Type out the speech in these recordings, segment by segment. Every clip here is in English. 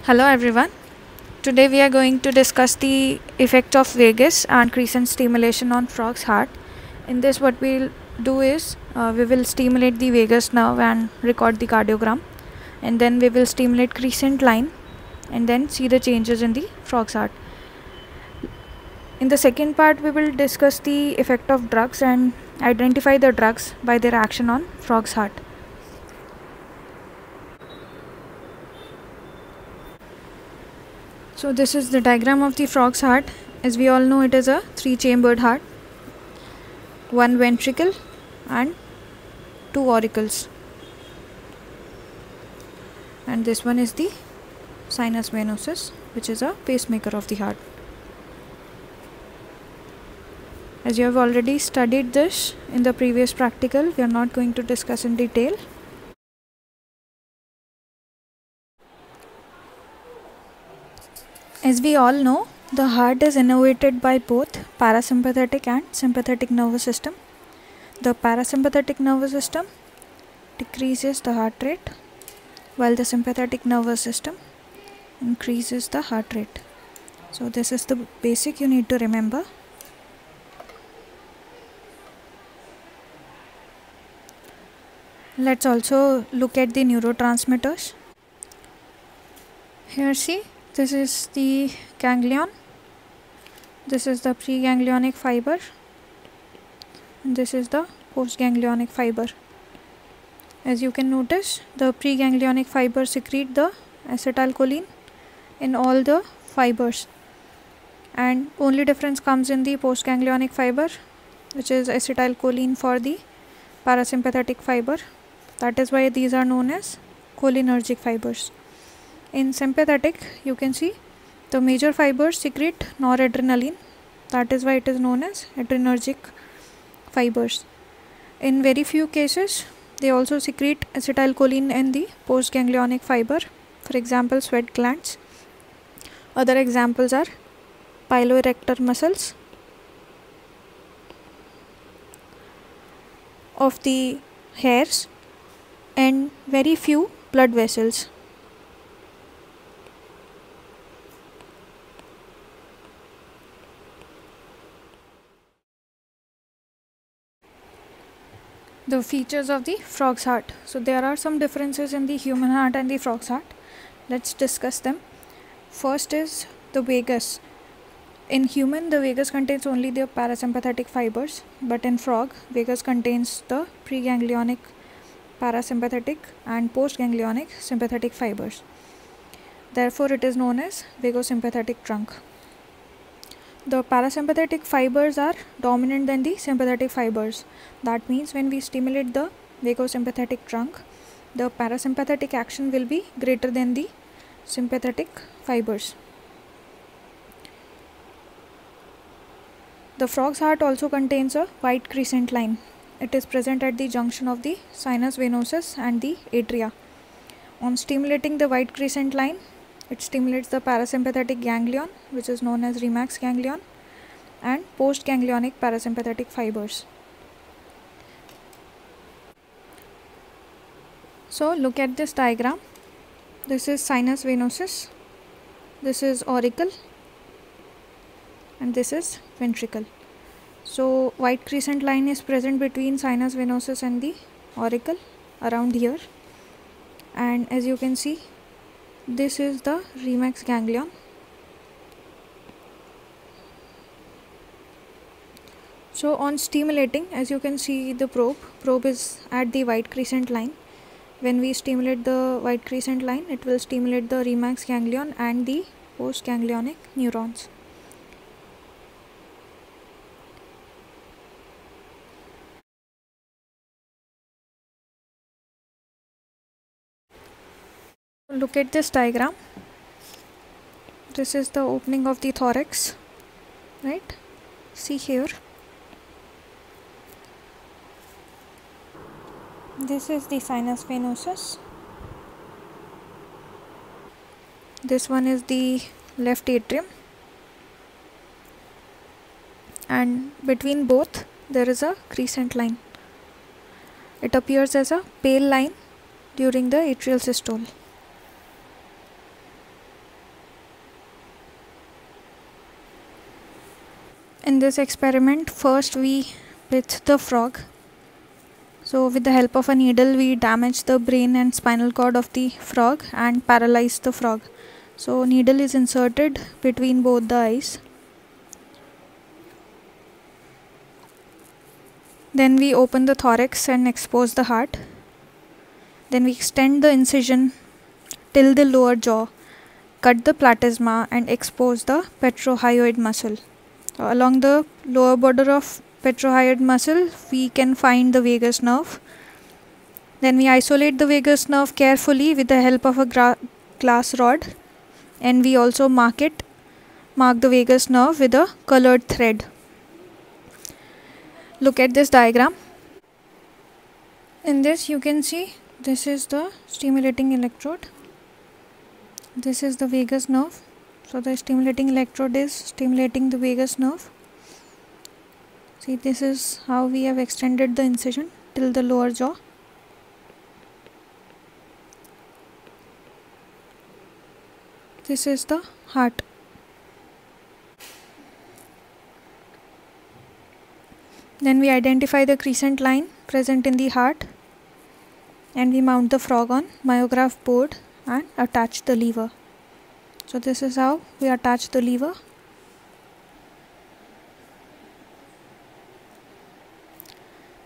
Hello everyone. Today we are going to discuss the effect of vagus and crescent stimulation on frog's heart. In this what we'll do is we will stimulate the vagus nerve and record the cardiogram, and then we will stimulate crescent line and then see the changes in the frog's heart. In the second part we will discuss the effect of drugs and identify the drugs by their action on frog's heart. So this is the diagram of the frog's heart. As we all know, it is a 3-chambered heart, 1 ventricle and 2 auricles, and this one is the sinus venosus, which is a pacemaker of the heart. As you have already studied this in the previous practical, we are not going to discuss in detail. As we all know, the heart is innervated by both parasympathetic and sympathetic nervous system. The parasympathetic nervous system decreases the heart rate, while the sympathetic nervous system increases the heart rate. So this is the basic you need to remember. Let's also look at the neurotransmitters. Here see, this is the ganglion, this is the preganglionic fiber, and this is the postganglionic fiber. As you can notice, the preganglionic fiber secrete the acetylcholine in all the fibers, and only difference comes in the postganglionic fiber, which is acetylcholine for the parasympathetic fiber. That is why these are known as cholinergic fibers. In sympathetic, you can see the major fibers secrete noradrenaline. That is why it is known as adrenergic fibers. In very few cases, they also secrete acetylcholine in the postganglionic fiber. For example, sweat glands. Other examples are piloerector muscles of the hairs and very few blood vessels. The features of the frog's heart. So there are some differences in the human heart and the frog's heart. Let's discuss them. First is the vagus. In human, the vagus contains only the parasympathetic fibers, but in frog, vagus contains the preganglionic, parasympathetic and postganglionic sympathetic fibers. Therefore, it is known as vagosympathetic trunk. The parasympathetic fibers are dominant than the sympathetic fibers. That means when we stimulate the vagosympathetic trunk, the parasympathetic action will be greater than the sympathetic fibers. The frog's heart also contains a white crescent line. It is present at the junction of the sinus venosus and the atria. On stimulating the white crescent line, it stimulates the parasympathetic ganglion, which is known as remax ganglion, and postganglionic parasympathetic fibers. So look at this diagram. This is sinus venosus, this is auricle, and this is ventricle. So white crescent line is present between sinus venosus and the auricle around here, and as you can see, this is the remax ganglion. So on stimulating, as you can see, the probe is at the white crescent line. When we stimulate the white crescent line, it will stimulate the remax ganglion and the postganglionic neurons. Look at this diagram. This is the opening of the thorax, right? See here. This is the sinus venosus. This one is the left atrium, and between both there is a crescent line. It appears as a pale line during the atrial systole. In this experiment, first we with the frog. So with the help of a needle we damage the brain and spinal cord of the frog and paralyze the frog. So needle is inserted between both the eyes. Then we open the thorax and expose the heart. Then we extend the incision till the lower jaw, cut the platysma and expose the petrohyoid muscle. So along the lower border of petrohyoid muscle we can find the vagus nerve. Then we isolate the vagus nerve carefully with the help of a glass rod, and we also mark the vagus nerve with a colored thread. Look at this diagram. In this you can see this is the stimulating electrode. This is the vagus nerve. So the stimulating electrode is stimulating the vagus nerve. See, this is how we have extended the incision till the lower jaw. This is the heart. Then we identify the crescent line present in the heart and we mount the frog on myograph board and attach the lever. So this is how we attach the lever.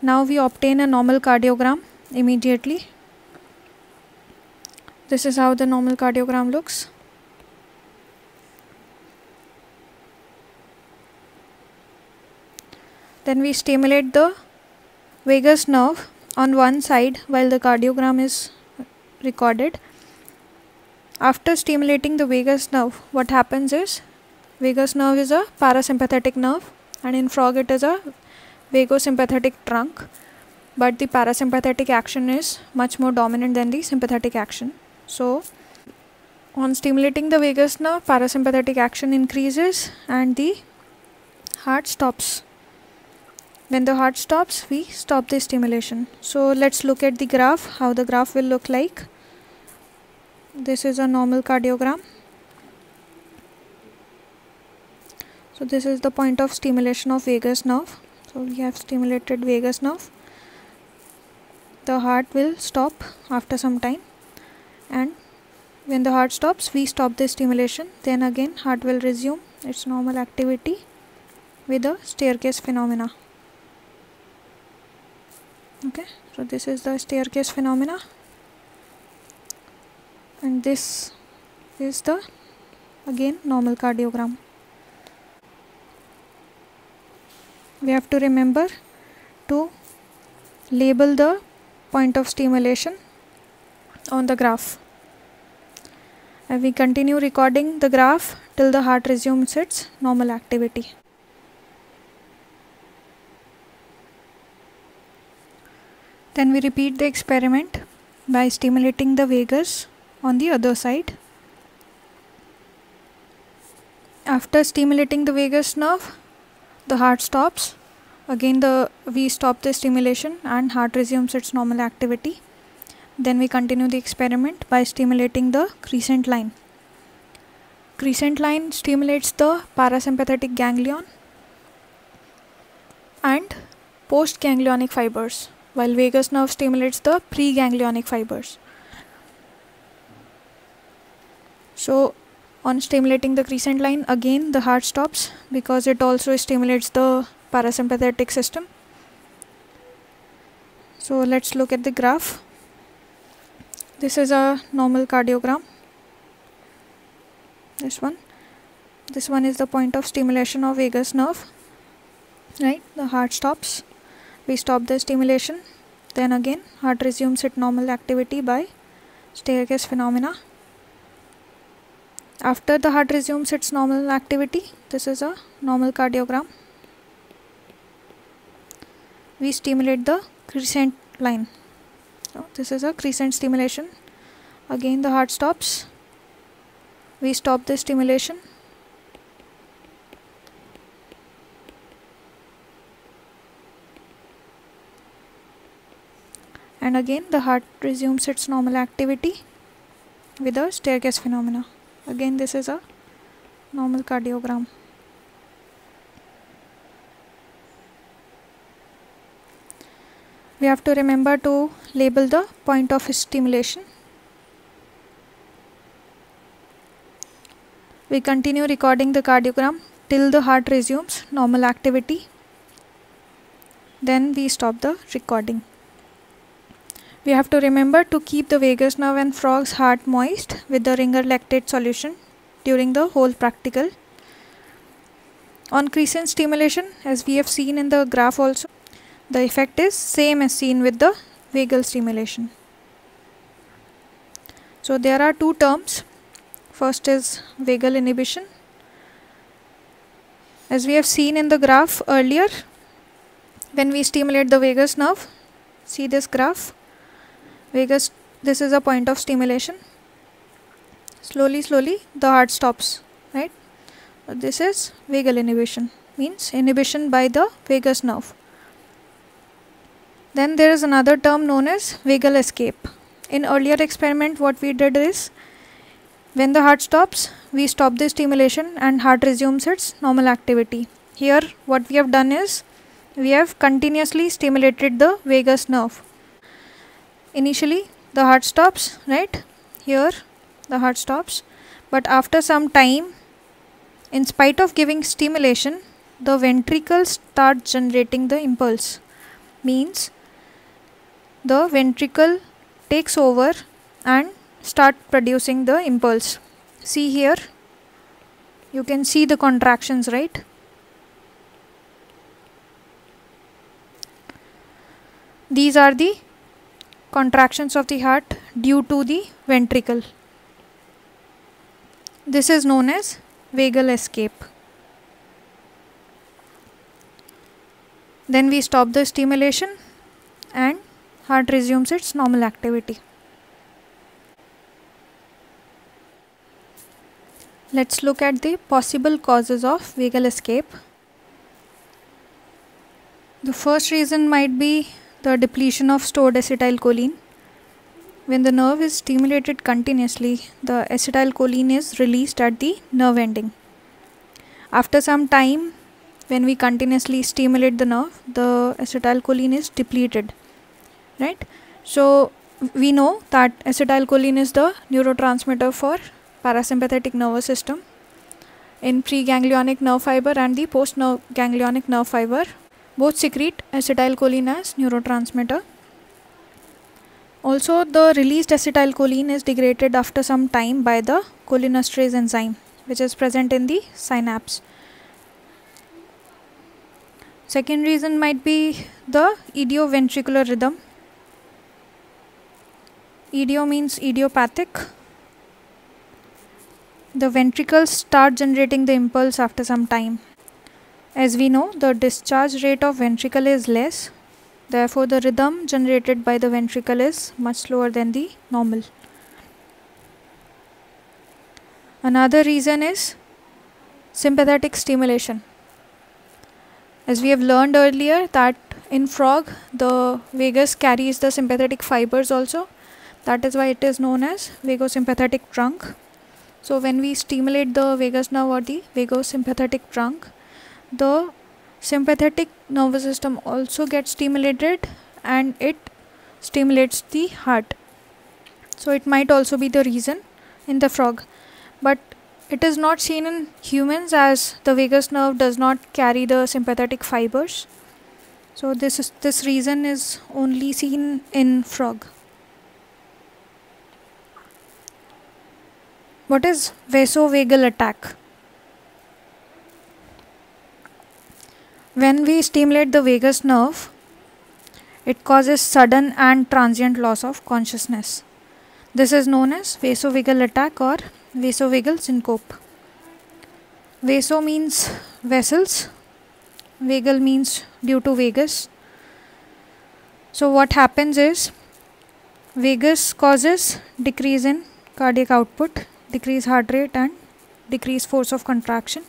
Now we obtain a normal cardiogram immediately. This is how the normal cardiogram looks. Then we stimulate the vagus nerve on one side while the cardiogram is recorded. After stimulating the vagus nerve, what happens is, vagus nerve is a parasympathetic nerve and in frog it is a vagosympathetic trunk, but the parasympathetic action is much more dominant than the sympathetic action. So on stimulating the vagus nerve, parasympathetic action increases and the heart stops. When the heart stops, we stop the stimulation. So let's look at the graph, how the graph will look like. This is a normal cardiogram. So this is the point of stimulation of vagus nerve. So we have stimulated vagus nerve. The heart will stop after some time, and when the heart stops, we stop the stimulation. Then again heart will resume its normal activity with a staircase phenomena. Okay, so this is the staircase phenomena, and this is the again normal cardiogram. We have to remember to label the point of stimulation on the graph, and we continue recording the graph till the heart resumes its normal activity. Then we repeat the experiment by stimulating the vagus on the other side. After stimulating the vagus nerve, the heart stops. Again we stop the stimulation and heart resumes its normal activity. Then we continue the experiment by stimulating the crescent line. Crescent line stimulates the parasympathetic ganglion and postganglionic fibers, while vagus nerve stimulates the preganglionic fibers. So on stimulating the crescent line, again the heart stops because it also stimulates the parasympathetic system. So let's look at the graph. This is a normal cardiogram. This one is the point of stimulation of vagus nerve. Right, the heart stops. We stop the stimulation. Then again heart resumes its normal activity by staircase phenomena. After the heart resumes its normal activity, this is a normal cardiogram. We stimulate the crescent line. So this is a crescent stimulation. Again the heart stops. We stop the stimulation. And again the heart resumes its normal activity with a staircase phenomena. Again this is a normal cardiogram. We have to remember to label the point of stimulation. We continue recording the cardiogram till the heart resumes normal activity. Then we stop the recording. We have to remember to keep the vagus nerve and frog's heart moist with the Ringer lactate solution during the whole practical. On crescent stimulation, as we have seen in the graph also, the effect is same as seen with the vagal stimulation. So there are two terms. First is vagal inhibition. As we have seen in the graph earlier, when we stimulate the vagus nerve, see this graph, vagus, this is a point of stimulation. Slowly the heart stops, right? This is vagal inhibition, means inhibition by the vagus nerve. Then there is another term known as vagal escape. In earlier experiment, what we did is, when the heart stops, we stop the stimulation and heart resumes its normal activity. Here what we have done is, we have continuously stimulated the vagus nerve. Initially the heart stops, right? Here the heart stops, but after some time, in spite of giving stimulation, the ventricles start generating the impulse. Means the ventricle takes over and start producing the impulse. See here, you can see the contractions, right? These are the contractions of the heart due to the ventricle. This is known as vagal escape. Then we stop the stimulation and heart resumes its normal activity. Let's look at the possible causes of vagal escape. The first reason might be the depletion of stored acetylcholine. When the nerve is stimulated continuously, the acetylcholine is released at the nerve ending. After some time, when we continuously stimulate the nerve, the acetylcholine is depleted, right? So we know that acetylcholine is the neurotransmitter for parasympathetic nervous system. In preganglionic nerve fiber and the postganglionic nerve fiber, both secrete acetylcholine as neurotransmitter. Also, the released acetylcholine is degraded after some time by the cholinesterase enzyme, which is present in the synapse. Second reason might be the idioventricular rhythm. Idio means idiopathic. The ventricles start generating the impulse after some time. As we know, the discharge rate of ventricle is less. Therefore, the rhythm generated by the ventricle is much slower than the normal. Another reason is sympathetic stimulation. As we have learned earlier that in frog, the vagus carries the sympathetic fibers also. That is why it is known as vagosympathetic trunk. So when we stimulate the vagus nerve or the vagosympathetic trunk, the sympathetic nervous system also gets stimulated and it stimulates the heart. So it might also be the reason in the frog, but it is not seen in humans as the vagus nerve does not carry the sympathetic fibers. So this reason is only seen in frog. What is vasovagal attack? When we stimulate the vagus nerve, it causes sudden and transient loss of consciousness. This is known as vasovagal attack or vasovagal syncope. Vaso means vessels, vagal means due to vagus. So what happens is, vagus causes decrease in cardiac output, decrease heart rate and decrease force of contraction.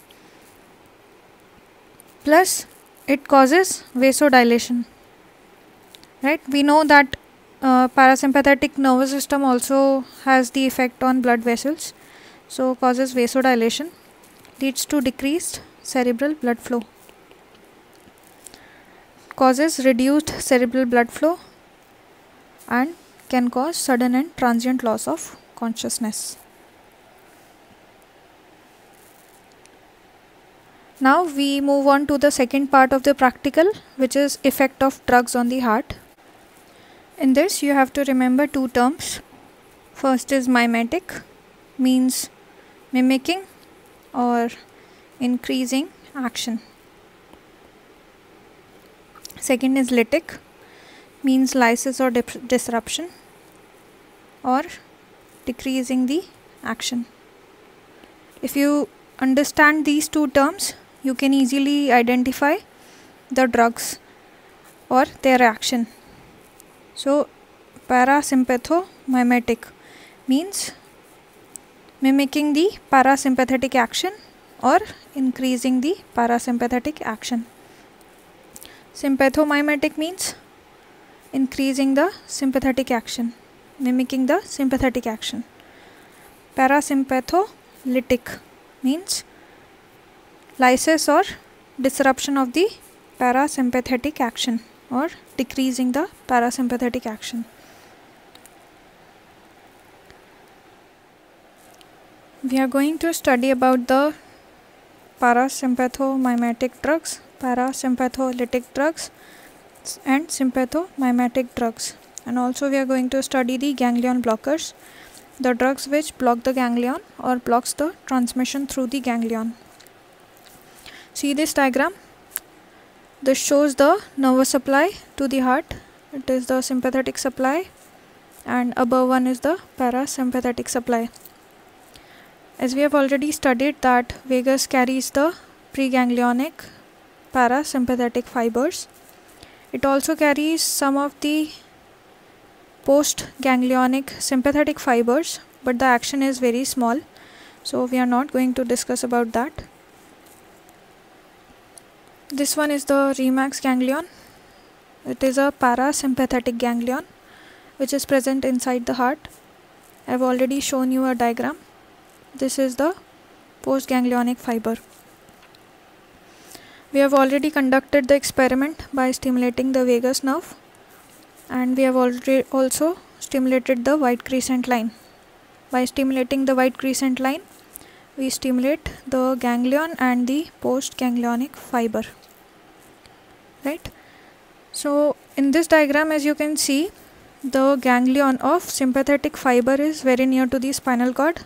Plus it causes vasodilation, right? We know that parasympathetic nervous system also has the effect on blood vessels. So causes vasodilation, leads to decreased cerebral blood flow. causes reduced cerebral blood flow and can cause sudden and transient loss of consciousness. Now we move on to the second part of the practical, which is effect of drugs on the heart. In this you have to remember two terms. First is mimetic, means mimicking or increasing action. Second is lytic, means lysis or disruption or decreasing the action. If you understand these two terms, you can easily identify the drugs or their action. So parasympathomimetic means mimicking the parasympathetic action or increasing the parasympathetic action. Sympathomimetic means increasing the sympathetic action, mimicking the sympathetic action. Parasympatholytic means lysis or disruption of the parasympathetic action or decreasing the parasympathetic action. We are going to study about the parasympathomimetic drugs, parasympatholytic drugs and sympathomimetic drugs, and also we are going to study the ganglion blockers, the drugs which block the ganglion or blocks the transmission through the ganglion. See this diagram. This shows the nervous supply to the heart. It is the sympathetic supply and above one is the parasympathetic supply. As we have already studied that vagus carries the preganglionic parasympathetic fibers. It also carries some of the postganglionic sympathetic fibers, but the action is very small, so we are not going to discuss about that. This one is the remax ganglion. It is a parasympathetic ganglion which is present inside the heart. I have already shown you a diagram. This is the postganglionic fiber. We have already conducted the experiment by stimulating the vagus nerve, and we have already also stimulated the white crescent line. By stimulating the white crescent line, we stimulate the ganglion and the postganglionic fiber. Right? So in this diagram, as you can see, the ganglion of sympathetic fiber is very near to the spinal cord,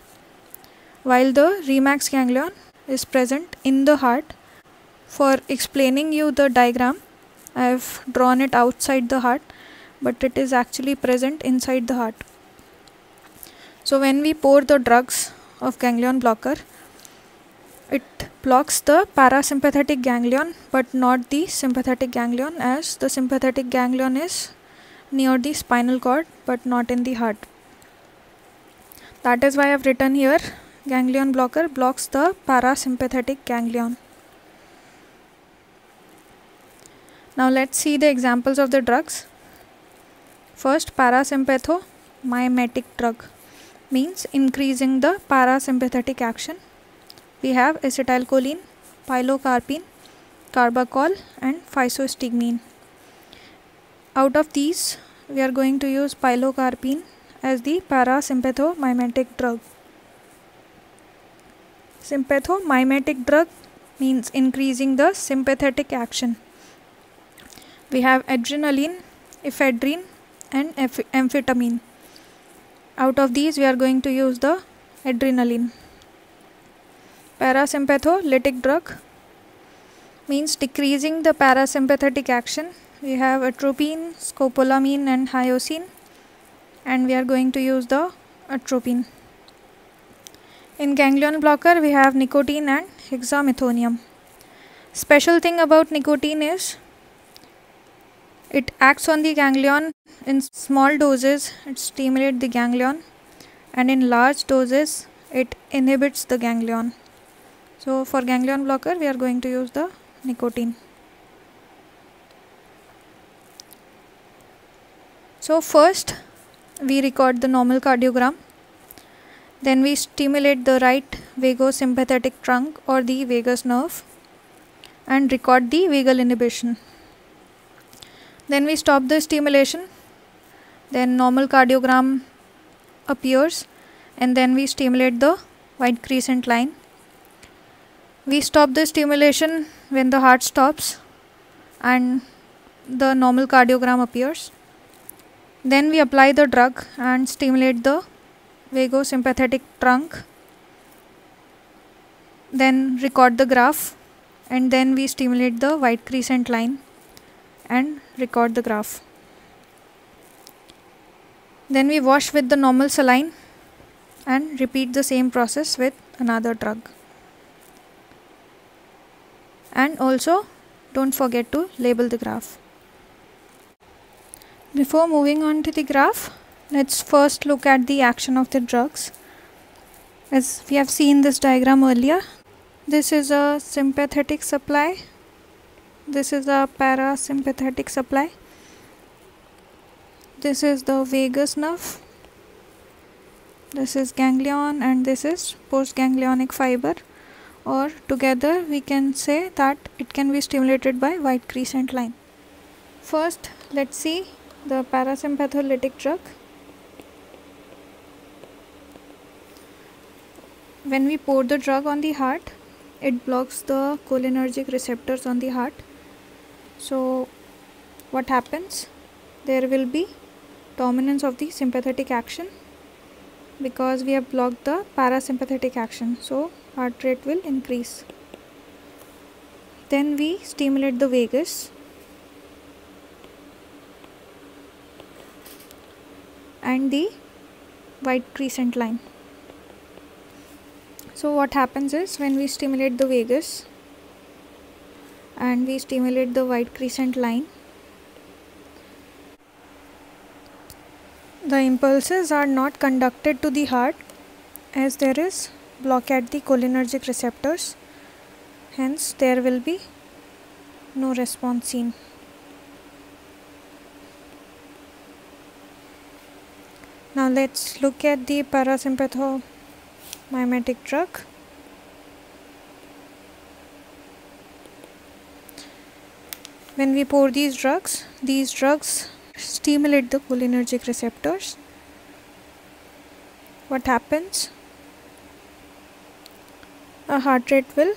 while the remax ganglion is present in the heart. For explaining you the diagram, I have drawn it outside the heart, but it is actually present inside the heart. So when we pour the drugs of ganglion blocker, it blocks the parasympathetic ganglion but not the sympathetic ganglion, as the sympathetic ganglion is near the spinal cord but not in the heart. That is why I have written here ganglion blocker blocks the parasympathetic ganglion. Now let's see the examples of the drugs. First, parasympathomimetic drug means increasing the parasympathetic action. We have acetylcholine, pilocarpine, carbachol and physostigmine. Out of these, we are going to use pilocarpine as the parasympathomimetic drug. Sympathomimetic drug means increasing the sympathetic action. We have adrenaline, ephedrine and amphetamine. Out of these, we are going to use the adrenaline. Parasympatholytic drug means decreasing the parasympathetic action. We have atropine, scopolamine and hyoscine, and we are going to use the atropine. In ganglion blocker, we have nicotine and hexamethonium. Special thing about nicotine is it acts on the ganglion in small doses, it stimulates the ganglion, and in large doses, it inhibits the ganglion. So for ganglion blocker, we are going to use the nicotine. So first, we record the normal cardiogram. Then we stimulate the right vagosympathetic trunk or the vagus nerve and record the vagal inhibition. Then we stop the stimulation, then normal cardiogram appears, and then we stimulate the white crescent line. We stop the stimulation when the heart stops and the normal cardiogram appears. Then we apply the drug and stimulate the vagosympathetic trunk, then record the graph, and then we stimulate the white crescent line and record the graph. Then we wash with the normal saline and repeat the same process with another drug. And also don't forget to label the graph. Before moving on to the graph, let's first look at the action of the drugs. As we have seen this diagram earlier, this is a sympathetic supply, this is a parasympathetic supply, this is the vagus nerve, this is ganglion, and this is postganglionic fiber, or together we can say that it can be stimulated by white crescent line. First, let's see the parasympatholytic drug. When we pour the drug on the heart, it blocks the cholinergic receptors on the heart. So what happens? There will be dominance of the sympathetic action because we have blocked the parasympathetic action, so heart rate will increase. Then we stimulate the vagus and the white crescent line. So what happens is, when we stimulate the vagus and we stimulate the white crescent line, the impulses are not conducted to the heart as there is block at the cholinergic receptors. Hence there will be no response seen. Now let's look at the parasympathomimetic drug. When we pour these drugs stimulate the cholinergic receptors. What happens? A heart rate will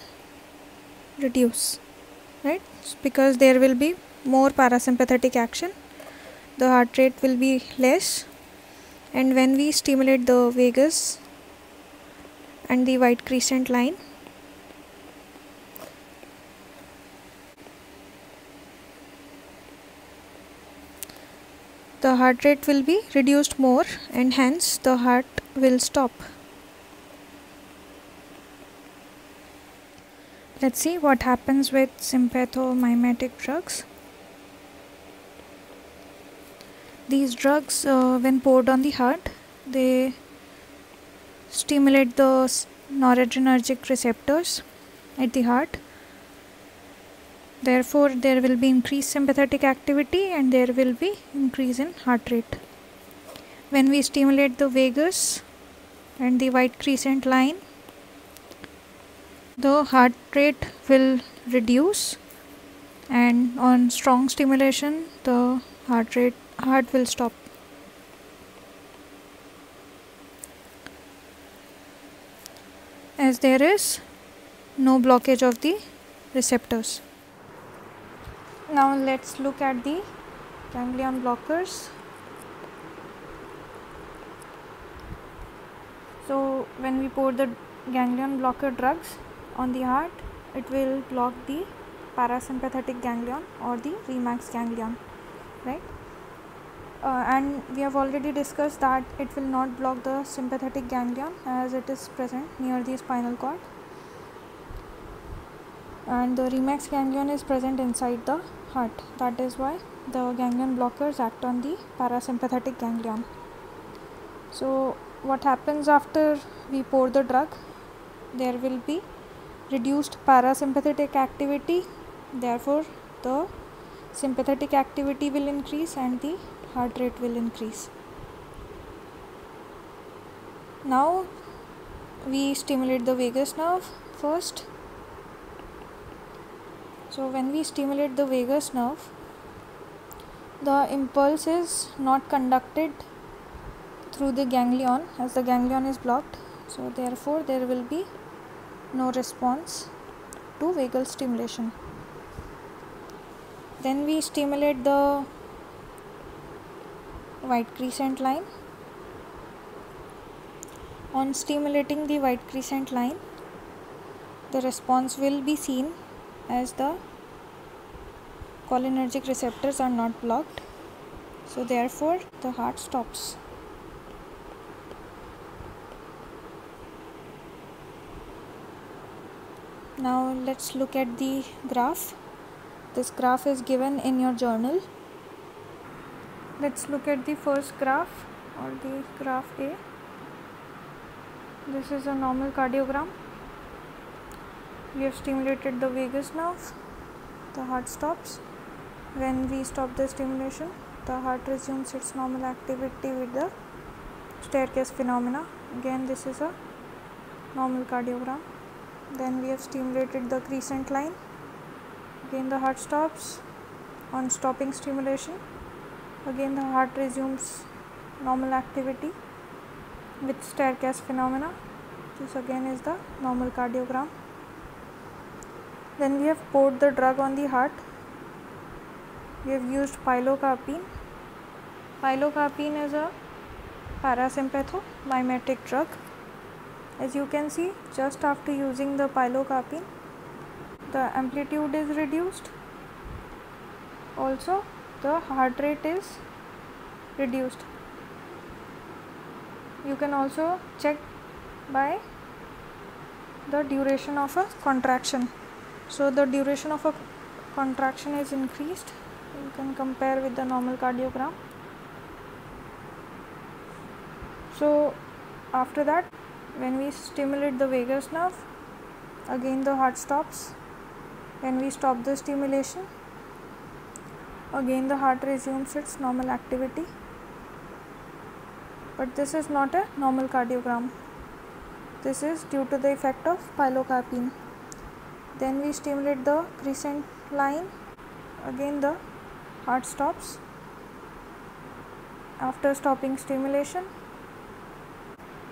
reduce, right? Because there will be more parasympathetic action, the heart rate will be less, and when we stimulate the vagus and the white crescent line, the heart rate will be reduced more and hence the heart will stop. Let's see what happens with sympathomimetic drugs. These drugs, when poured on the heart, they stimulate the noradrenergic receptors at the heart. Therefore, there will be increased sympathetic activity and there will be increase in heart rate. When we stimulate the vagus and the white crescent line, the heart rate will reduce, and on strong stimulation the heart will stop. As there is no blockage of the receptors. Now let's look at the ganglion blockers. So when we pour the ganglion blocker drugs on the heart, it will block the parasympathetic ganglion or the Remax ganglion, right? And we have already discussed that it will not block the sympathetic ganglion as it is present near the spinal cord, and the Remax ganglion is present inside the heart. That is why the ganglion blockers act on the parasympathetic ganglion. So what happens after we pour the drug? There will be reduced parasympathetic activity, therefore the sympathetic activity will increase and the heart rate will increase. Now we stimulate the vagus nerve first. So when we stimulate the vagus nerve, the impulse is not conducted through the ganglion, as the ganglion is blocked, so therefore there will be no response to vagal stimulation. Then we stimulate the white crescent line. On stimulating the white crescent line, the response will be seen as the cholinergic receptors are not blocked, so therefore the heart stops. Now let's look at the graph. This graph is given in your journal. Let's look at the first graph, or the graph A. This is a normal cardiogram. We have stimulated the vagus nerve, the heart stops. When we stop the stimulation, the heart resumes its normal activity with the staircase phenomena. Again, this is a normal cardiogram. Then we have stimulated the crescent line. Again the heart stops. On stopping stimulation, again the heart resumes normal activity with staircase phenomena. This again is the normal cardiogram. Then we have poured the drug on the heart. We have used pilocarpine. Pilocarpine is a parasympathomimetic drug. As you can see, just after using the pilocarpine, the amplitude is reduced. Also, the heart rate is reduced. You can also check by the duration of a contraction. So, the duration of a contraction is increased. You can compare with the normal cardiogram. So, after that, when we stimulate the vagus nerve, again the heart stops. When we stop the stimulation, again the heart resumes its normal activity. But this is not a normal cardiogram. This is due to the effect of pilocarpine. Then we stimulate the crescent line. Again the heart stops. After stopping stimulation,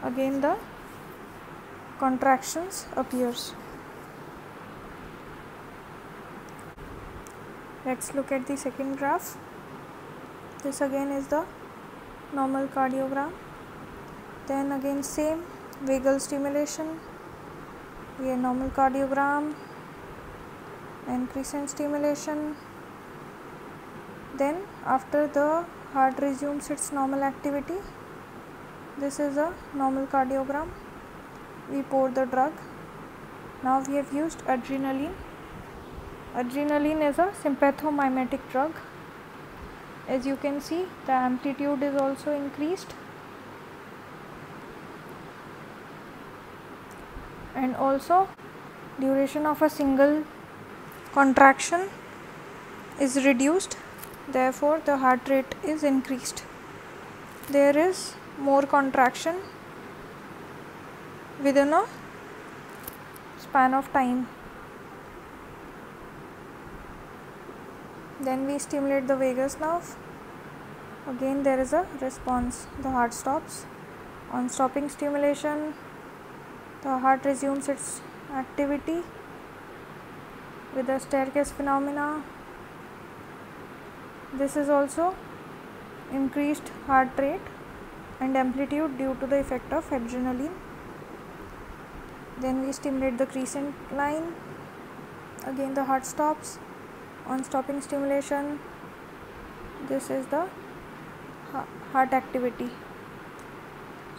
again the contractions appears. Let's look at the second graph. This again is the normal cardiogram. Then again same vagal stimulation, a normal cardiogram, and crescent stimulation. Then after the heart resumes its normal activity, this is a normal cardiogram. We pour the drug. Now we have used adrenaline. Adrenaline is a sympathomimetic drug. As you can see, the amplitude is also increased, and also duration of a single contraction is reduced. Therefore, the heart rate is increased. There is more contraction within a span of time. Then we stimulate the vagus nerve. Again there is a response. The heart stops. On stopping stimulation, the heart resumes its activity with the staircase phenomena. This is also increased heart rate and amplitude due to the effect of adrenaline. Then we stimulate the crescent line. Again the heart stops. On stopping stimulation, this is the heart activity.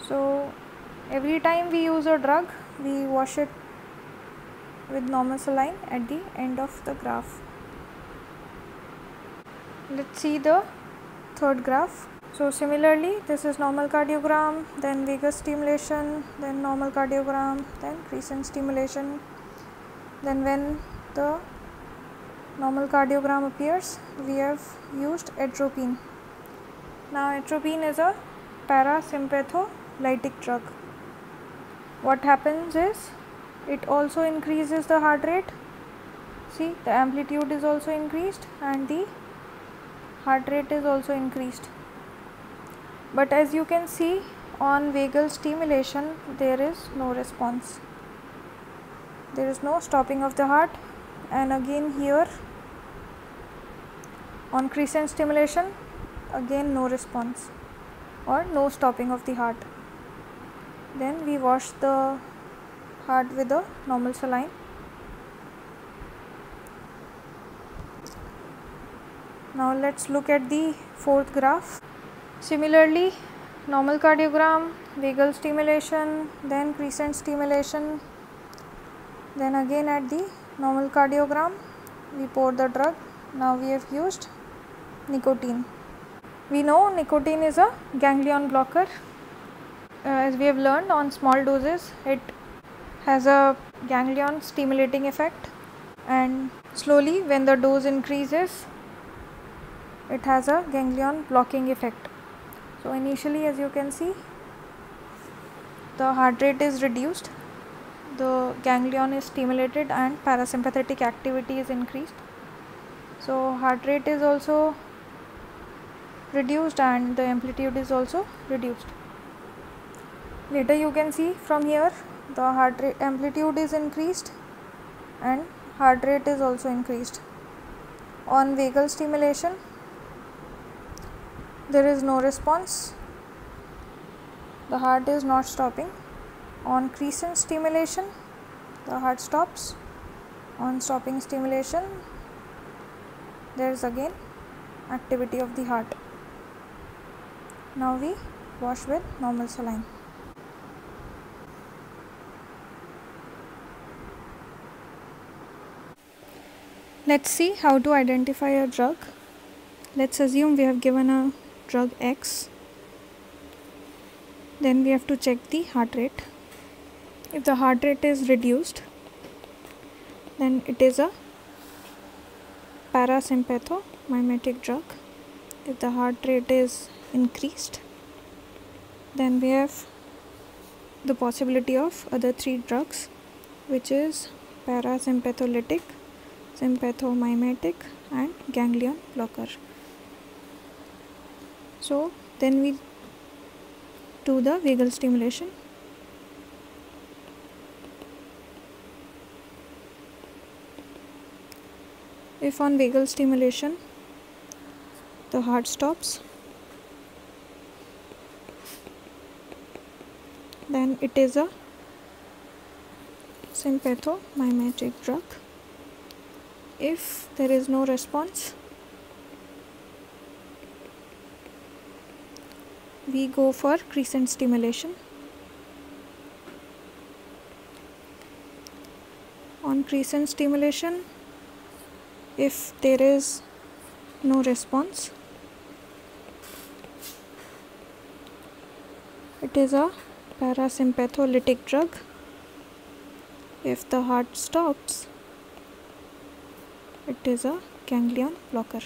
So every time we use a drug, we wash it with normal saline at the end of the graph. Let's see the third graph. So similarly, this is normal cardiogram, then vagus stimulation, then normal cardiogram, then crescent stimulation. Then when the normal cardiogram appears, we have used atropine. Now atropine is a parasympatholytic drug. What happens is, it also increases the heart rate. See, the amplitude is also increased and the heart rate is also increased. But as you can see, on vagal stimulation there is no response. There is no stopping of the heart. And again here on crescent stimulation, again no response or no stopping of the heart. Then we wash the heart with a normal saline. Now let's look at the fourth graph. Similarly, normal cardiogram, vagal stimulation, then crescent stimulation, then again at the normal cardiogram we pour the drug. Now we have used nicotine. We know nicotine is a ganglion blocker. As we have learned, on small doses it has a ganglion stimulating effect, and slowly when the dose increases it has a ganglion blocking effect. So initially, as you can see, the heart rate is reduced, the ganglion is stimulated and parasympathetic activity is increased. So heart rate is also reduced and the amplitude is also reduced. Later you can see from here the heart rate amplitude is increased and heart rate is also increased. On vagal stimulation there is no response, the heart is not stopping. On crescent stimulation the heart stops. On stopping stimulation there is again activity of the heart. Now we wash with normal saline. Let's see how to identify a drug. Let's assume we have given a drug X. Then we have to check the heart rate. If the heart rate is reduced, then it is a parasympathomimetic drug. If the heart rate is increased, then we have the possibility of other three drugs, which is parasympatholytic, sympathomimetic and ganglion blocker. So then we do the vagal stimulation. If on vagal stimulation the heart stops, then it is a sympathomimetic drug. If there is no response, we go for crescent stimulation. On crescent stimulation, if there is no response, it is a parasympatholytic drug. If the heart stops, it is a ganglion blocker.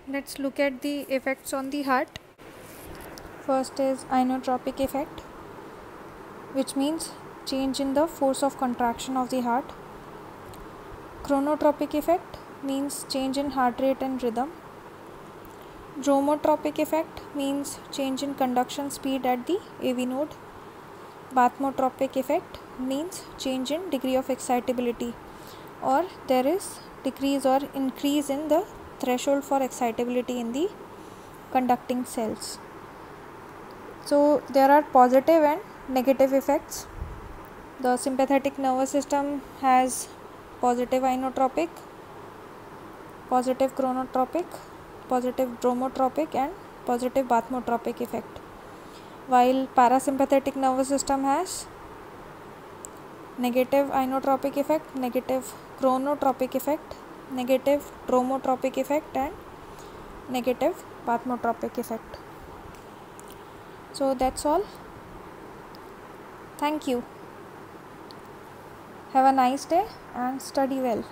Let's look at the effects on the heart. First is inotropic effect, which means change in the force of contraction of the heart. Chronotropic effect means change in heart rate and rhythm. Dromotropic effect means change in conduction speed at the AV node. Bathmotropic effect means change in degree of excitability, or there is decrease or increase in the threshold for excitability in the conducting cells. So there are positive and negative effects. The sympathetic nervous system has positive inotropic, positive chronotropic, positive dromotropic and positive bathmotropic effect, while parasympathetic nervous system has negative inotropic effect, negative chronotropic effect, negative dromotropic effect and negative bathmotropic effect. So that's all. Thank you. Have a nice day and study well.